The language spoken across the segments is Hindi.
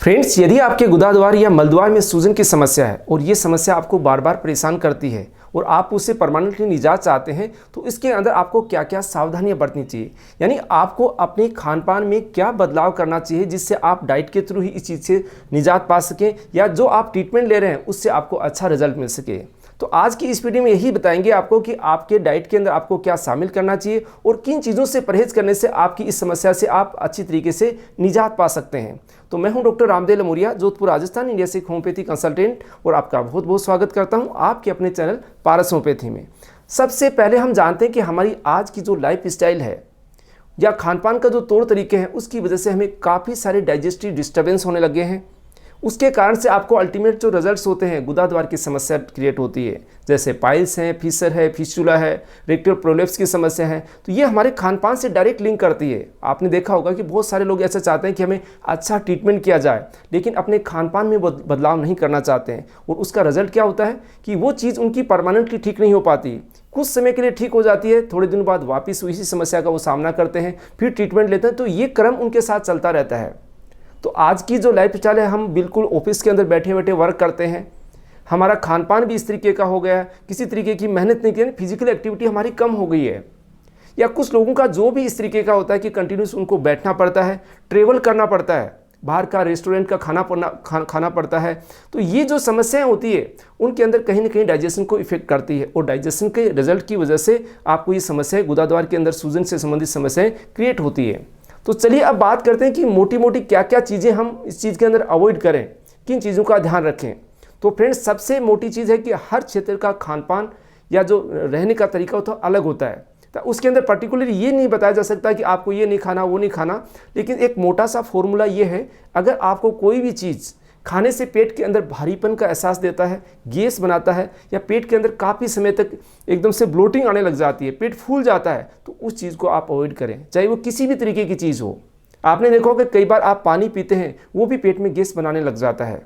फ्रेंड्स, यदि आपके गुदाद्वार या मलद्वार में सूजन की समस्या है और ये समस्या आपको बार बार परेशान करती है और आप उससे परमानेंटली निजात चाहते हैं, तो इसके अंदर आपको क्या क्या सावधानियां बरतनी चाहिए, यानी आपको अपने खान पान में क्या बदलाव करना चाहिए जिससे आप डाइट के थ्रू ही इस चीज़ से निजात पा सकें या जो आप ट्रीटमेंट ले रहे हैं उससे आपको अच्छा रिजल्ट मिल सके। तो आज की इस वीडियो में यही बताएंगे आपको कि आपके डाइट के अंदर आपको क्या शामिल करना चाहिए और किन चीज़ों से परहेज करने से आपकी इस समस्या से आप अच्छी तरीके से निजात पा सकते हैं। तो मैं हूं डॉक्टर रामदेव लमोरिया, जोधपुर राजस्थान, इंडिया से होम्योपैथी कंसल्टेंट, और आपका बहुत बहुत स्वागत करता हूं आपके अपने चैनल पारस होम्योपैथी में। सबसे पहले हम जानते हैं कि हमारी आज की जो लाइफ स्टाइल है या खान पान का जो तौर तरीके हैं उसकी वजह से हमें काफ़ी सारे डाइजेस्टिव डिस्टर्बेंस होने लगे हैं। उसके कारण से आपको अल्टीमेट जो रिजल्ट्स होते हैं गुदाद्वार की समस्या क्रिएट होती है, जैसे पाइल्स हैं, फिशर है, फिस्टुला है, रेक्टल प्रोलेप्स की समस्या है। तो ये हमारे खान पान से डायरेक्ट लिंक करती है। आपने देखा होगा कि बहुत सारे लोग ऐसा चाहते हैं कि हमें अच्छा ट्रीटमेंट किया जाए, लेकिन अपने खान पान में बदलाव नहीं करना चाहते हैं, और उसका रिजल्ट क्या होता है कि वो चीज़ उनकी परमानेंटली ठीक नहीं हो पाती। कुछ समय के लिए ठीक हो जाती है, थोड़े दिनों बाद वापस इसी समस्या का वो सामना करते हैं, फिर ट्रीटमेंट लेते हैं। तो ये क्रम उनके साथ चलता रहता है। तो आज की जो लाइफ स्टाइल है, हम बिल्कुल ऑफिस के अंदर बैठे बैठे वर्क करते हैं, हमारा खान पान भी इस तरीके का हो गया है, किसी तरीके की मेहनत नहीं की, फिजिकल एक्टिविटी हमारी कम हो गई है। या कुछ लोगों का जो भी इस तरीके का होता है कि कंटिन्यूस उनको बैठना पड़ता है, ट्रेवल करना पड़ता है, बाहर का रेस्टोरेंट का खाना पड़ता है। तो ये जो समस्याएं होती है उनके अंदर कहीं ना कहीं डाइजेशन को इफेक्ट करती है, और डाइजेशन के रिजल्ट की वजह से आपको ये समस्याएं, गुदाद्वार के अंदर सूजन से संबंधित समस्याएं क्रिएट होती है। तो चलिए अब बात करते हैं कि मोटी मोटी क्या क्या चीज़ें हम इस चीज़ के अंदर अवॉइड करें, किन चीज़ों का ध्यान रखें। तो फ्रेंड्स, सबसे मोटी चीज़ है कि हर क्षेत्र का खान पान या जो रहने का तरीका होता है अलग होता है। तो उसके अंदर पर्टिकुलरली ये नहीं बताया जा सकता कि आपको ये नहीं खाना, वो नहीं खाना, लेकिन एक मोटा सा फॉर्मूला ये है, अगर आपको कोई भी चीज़ खाने से पेट के अंदर भारीपन का एहसास देता है, गैस बनाता है, या पेट के अंदर काफ़ी समय तक एकदम से ब्लोटिंग आने लग जाती है, पेट फूल जाता है, तो उस चीज़ को आप अवॉइड करें, चाहे वो किसी भी तरीके की चीज़ हो। आपने देखा होगा कई बार आप पानी पीते हैं, वो भी पेट में गैस बनाने लग जाता है।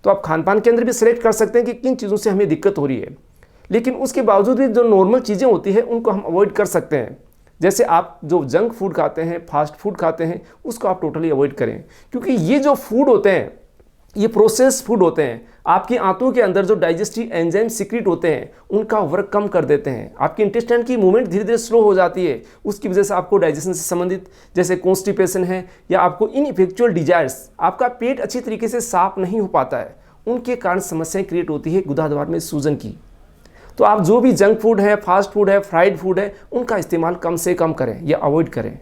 तो आप खान पान के अंदर भी सिलेक्ट कर सकते हैं कि किन चीज़ों से हमें दिक्कत हो रही है, लेकिन उसके बावजूद भी जो नॉर्मल चीज़ें होती हैं उनको हम अवॉइड कर सकते हैं। जैसे आप जो जंक फूड खाते हैं, फास्ट फूड खाते हैं, उसको आप टोटली अवॉइड करें, क्योंकि ये जो फूड होते हैं ये प्रोसेस्ड फूड होते हैं। आपकी आंतों के अंदर जो डाइजेस्टिव एंजाइम सीक्रेट होते हैं उनका वर्क कम कर देते हैं, आपकी इंटेस्टाइन की मूवमेंट धीरे धीरे स्लो हो जाती है। उसकी वजह से आपको डाइजेशन से संबंधित जैसे कॉन्स्टिपेशन है या आपको इनइफेक्चुअल डिजायर्स, आपका पेट अच्छी तरीके से साफ नहीं हो पाता है, उनके कारण समस्याएं क्रिएट होती है गुदाद्वार में सूजन की। तो आप जो भी जंक फूड है, फास्ट फूड है, फ्राइड फूड है, उनका इस्तेमाल कम से कम करें या अवॉइड करें।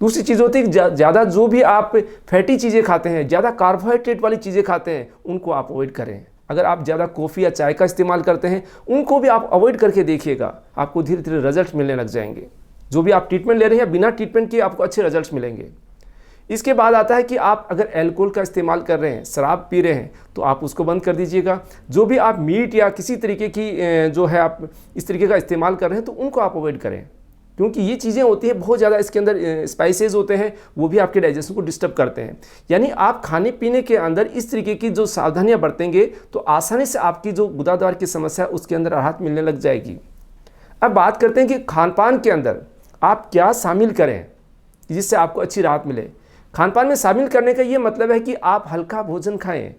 दूसरी चीज़ होती है ज़्यादा जो भी आप फैटी चीज़ें खाते हैं, ज़्यादा कार्बोहाइड्रेट वाली चीज़ें खाते हैं, उनको आप अवॉइड करें। अगर आप ज़्यादा कॉफ़ी या चाय का इस्तेमाल करते हैं, उनको भी आप अवॉइड करके देखिएगा, आपको धीरे धीरे रिजल्ट मिलने लग जाएंगे। जो भी आप ट्रीटमेंट ले रहे हैं, बिना ट्रीटमेंट के आपको अच्छे रिजल्ट मिलेंगे। इसके बाद आता है कि आप अगर अल्कोहल का इस्तेमाल कर रहे हैं, शराब पी रहे हैं, तो आप उसको बंद कर दीजिएगा। जो भी आप मीट या किसी तरीके की जो है आप इस तरीके का इस्तेमाल कर रहे हैं, तो उनको आप अवॉइड करें, क्योंकि ये चीज़ें होती हैं बहुत ज़्यादा, इसके अंदर स्पाइसेस होते हैं, वो भी आपके डाइजेशन को डिस्टर्ब करते हैं। यानी आप खाने पीने के अंदर इस तरीके की जो सावधानियां बरतेंगे तो आसानी से आपकी जो गुदाद्वार की समस्या उसके अंदर राहत मिलने लग जाएगी। अब बात करते हैं कि खान पान के अंदर आप क्या शामिल करें जिससे आपको अच्छी राहत मिले। खान पान में शामिल करने का ये मतलब है कि आप हल्का भोजन खाएँ,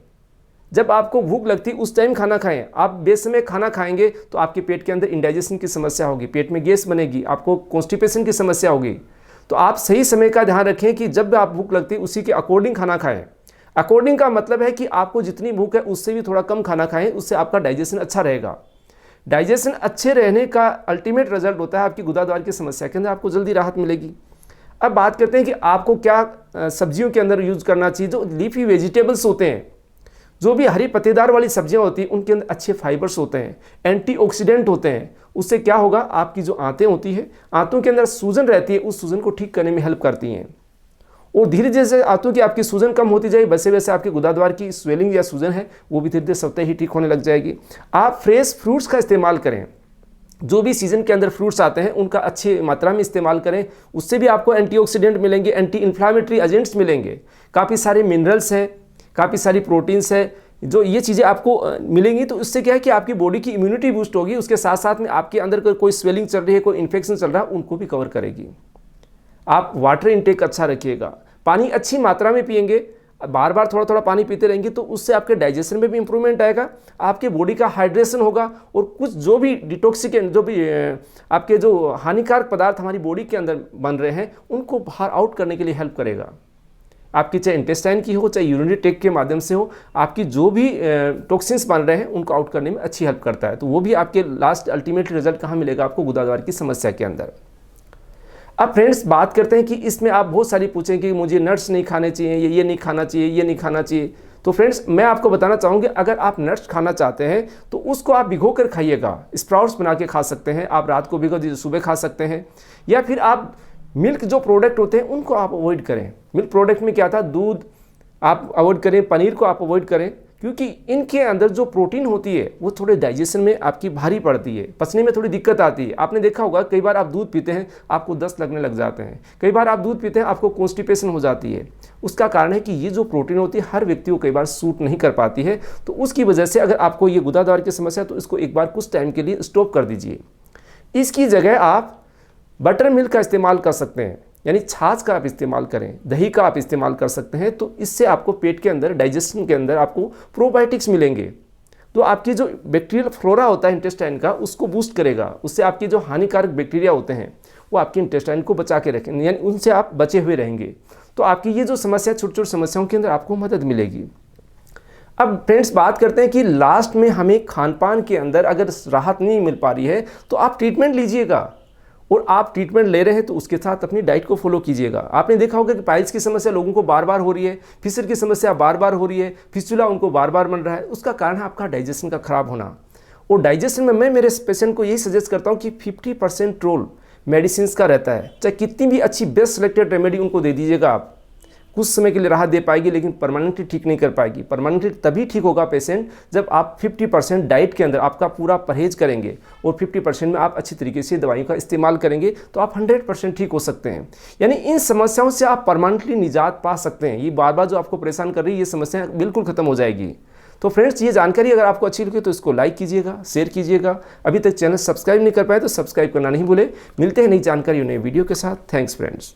जब आपको भूख लगती है उस टाइम खाना खाएं। आप बेसमय खाना खाएंगे तो आपके पेट के अंदर इंडाइजेशन की समस्या होगी, पेट में गैस बनेगी, आपको कॉन्स्टिपेशन की समस्या होगी। तो आप सही समय का ध्यान रखें कि जब आप भूख लगती है उसी के अकॉर्डिंग खाना खाएं। अकॉर्डिंग का मतलब है कि आपको जितनी भूख है उससे भी थोड़ा कम खाना खाएं, उससे आपका डाइजेशन अच्छा रहेगा। डाइजेशन अच्छे रहने का अल्टीमेट रिजल्ट होता है आपकी गुदाद्वार की समस्या के अंदर आपको जल्दी राहत मिलेगी। अब बात करते हैं कि आपको क्या सब्जियों के अंदर यूज़ करना चाहिए। जो लीफी वेजिटेबल्स होते हैं, जो भी हरी पत्तेदार वाली सब्जियां होती हैं, उनके अंदर अच्छे फाइबर्स होते हैं, एंटीऑक्सीडेंट होते हैं। उससे क्या होगा, आपकी जो आंतें होती है, आंतों के अंदर सूजन रहती है, उस सूजन को ठीक करने में हेल्प करती हैं। और धीरे धीरे से आंतों की आपकी सूजन कम होती जाएगी, वैसे वैसे आपके गुदाद्वार की स्वेलिंग या सूजन है वो भी धीरे धीरे स्वतः ही ठीक होने लग जाएगी। आप फ्रेश फ्रूट्स का इस्तेमाल करें, जो भी सीजन के अंदर फ्रूट्स आते हैं उनका अच्छी मात्रा में इस्तेमाल करें, उससे भी आपको एंटीऑक्सीडेंट मिलेंगे, एंटी इन्फ्लामेटरी एजेंट्स मिलेंगे, काफ़ी सारे मिनरल्स हैं, काफ़ी सारी प्रोटीन्स है, जो ये चीज़ें आपको मिलेंगी। तो इससे क्या है कि आपकी बॉडी की इम्यूनिटी बूस्ट होगी, उसके साथ साथ में आपके अंदर कोई स्वेलिंग चल रही है, कोई इन्फेक्शन चल रहा है, उनको भी कवर करेगी। आप वाटर इनटेक अच्छा रखिएगा, पानी अच्छी मात्रा में पिएंगे, बार बार थोड़ा थोड़ा पानी पीते रहेंगे तो उससे आपके डाइजेशन में भी इंप्रूवमेंट आएगा, आपके बॉडी का हाइड्रेशन होगा और कुछ जो भी डिटॉक्सिकेंट जो भी आपके जो हानिकारक पदार्थ हमारी बॉडी के अंदर बन रहे हैं उनको बाहर आउट करने के लिए हेल्प करेगा। आपकी चाहे इंटेस्टाइन की हो चाहे यूरिनरी ट्रैक्ट के माध्यम से हो, आपकी जो भी टॉक्सिन्स बन रहे हैं उनको आउट करने में अच्छी हेल्प करता है। तो वो भी आपके लास्ट अल्टीमेट रिजल्ट कहाँ मिलेगा आपको, गुदाद्वार की समस्या के अंदर। अब फ्रेंड्स बात करते हैं कि इसमें आप बहुत सारी पूछें कि मुझे नट्स नहीं खाने चाहिए, ये नहीं खाना चाहिए, ये नहीं खाना चाहिए। तो फ्रेंड्स मैं आपको बताना चाहूँगी, अगर आप नट्स खाना चाहते हैं तो उसको आप भिगो कर खाइएगा, स्प्राउट्स बना के खा सकते हैं, आप रात को भिगो दीजिए सुबह खा सकते हैं। या फिर आप मिल्क जो प्रोडक्ट होते हैं उनको आप अवॉइड करें। मिल्क प्रोडक्ट में क्या था, दूध आप अवॉइड करें, पनीर को आप अवॉइड करें, क्योंकि इनके अंदर जो प्रोटीन होती है वो थोड़े डाइजेशन में आपकी भारी पड़ती है, पचने में थोड़ी दिक्कत आती है। आपने देखा होगा कई बार आप दूध पीते हैं आपको दस्त लगने लग जाते हैं, कई बार आप दूध पीते हैं आपको कॉन्स्टिपेशन हो जाती है। उसका कारण है कि ये जो प्रोटीन होती है हर व्यक्ति को कई बार सूट नहीं कर पाती है। तो उसकी वजह से अगर आपको ये गुदाद्वार की समस्या है तो इसको एक बार कुछ टाइम के लिए स्टॉप कर दीजिए। इसकी जगह आप बटर मिल्क का इस्तेमाल कर सकते हैं, यानी छाछ का आप इस्तेमाल करें, दही का आप इस्तेमाल कर सकते हैं। तो इससे आपको पेट के अंदर डाइजेशन के अंदर आपको प्रोबायोटिक्स मिलेंगे, तो आपकी जो बैक्टीरियल फ्लोरा होता है इंटेस्टाइन का उसको बूस्ट करेगा। उससे आपकी जो हानिकारक बैक्टीरिया होते हैं वो आपके इंटेस्टाइन को बचा के रखेंगे, यानी उनसे आप बचे हुए रहेंगे। तो आपकी ये जो समस्या छोटी छोटी समस्याओं के अंदर आपको मदद मिलेगी। अब फ्रेंड्स बात करते हैं कि लास्ट में हमें खान पान के अंदर अगर राहत नहीं मिल पा रही है तो आप ट्रीटमेंट लीजिएगा, और आप ट्रीटमेंट ले रहे हैं तो उसके साथ अपनी डाइट को फॉलो कीजिएगा। आपने देखा होगा कि पाइल्स की समस्या लोगों को बार बार हो रही है, फिशर की समस्या बार बार हो रही है, फिस्टुला उनको बार बार बन रहा है। उसका कारण है आपका डाइजेशन का खराब होना। और डाइजेशन में मैं मेरे पेशेंट को यही सजेस्ट करता हूँ कि 50% रोल मेडिसिन का रहता है। चाहे कितनी भी अच्छी बेस्ट सिलेक्टेड रेमेडी उनको दे दीजिएगा, आप कुछ समय के लिए राहत दे पाएगी लेकिन परमानेंटली ठीक नहीं कर पाएगी। परमानेंटली तभी ठीक होगा पेशेंट जब आप 50% डाइट के अंदर आपका पूरा परहेज करेंगे और 50% में आप अच्छी तरीके से दवाइयों का इस्तेमाल करेंगे तो आप 100% ठीक हो सकते हैं। यानी इन समस्याओं से आप परमानेंटली निजात पा सकते हैं। ये बार बार जो आपको परेशान कर रही है ये समस्या बिल्कुल खत्म हो जाएगी। तो फ्रेंड्स ये जानकारी अगर आपको अच्छी लगी तो इसको लाइक कीजिएगा, शेयर कीजिएगा। अभी तक चैनल सब्सक्राइब नहीं कर पाए तो सब्सक्राइब करना नहीं भूले। मिलते हैं नई जानकारी और नई वीडियो के साथ। Thanks friends.